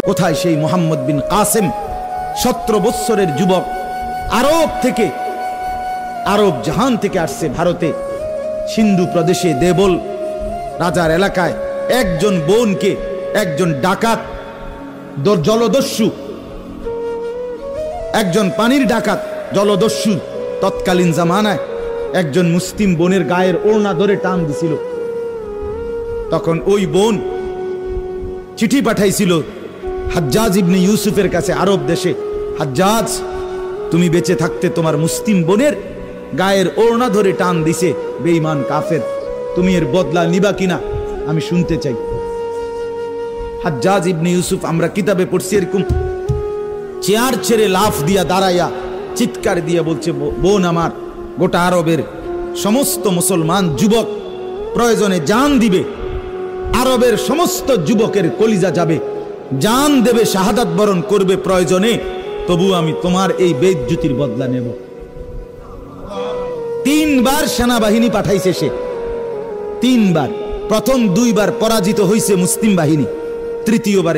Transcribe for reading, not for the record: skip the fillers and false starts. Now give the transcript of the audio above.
কোথায় সেই মোহাম্মদ বিন কাসেম 17 বৎসরের যুবক, আরব জাহান থেকে আসছে ভারতে, সিন্ধু প্রদেশে দেবল রাজার এলাকায় একজন বোনকে একজন ডাকাত জলদস্যু, একজন পানির ডাকাত জলদস্যু তৎকালীন জামানায় একজন মুসলিম বোনের গায়ের ওড়না ধরে টান দিছিল। তখন ওই বোন চিঠি পাঠাইছিল হাজ্জাজ ইবনে ইউসুফের কাছে আরব দেশে, হাজ্জাজ তুমি বেঁচে থাকতে তোমার মুসলিম বোনের গায়ের ওড়না ধরে টান দিছে বেঈমান কাফের, তুমি এর বদলা নিবা কিনা আমি শুনতে চাই। হাজ্জাজ ইবনে ইউসুফ আমরা কিতাবে পড়ছি এরকম চেয়ার ছেড়ে লাফ দিয়া দাঁড়াইয়া চিৎকার দিয়া বলছে, বোন আমার, গোটা আরবের সমস্ত মুসলমান যুবক প্রয়োজনে জান দিবে, আরবের সমস্ত যুবকের কলিজা যাবে, জান দেবে, শাহাদাত বরণ করবে প্রয়োজনে, তবু আমি তোমার এই বেইজ্জতির বদলা নেব। 3 বার সেনাবাহিনী পাঠাইছে সে, 3 বার। প্রথম 2 বার পরাজিত হয়েছে মুসলিম বাহিনী, তৃতীয়বারে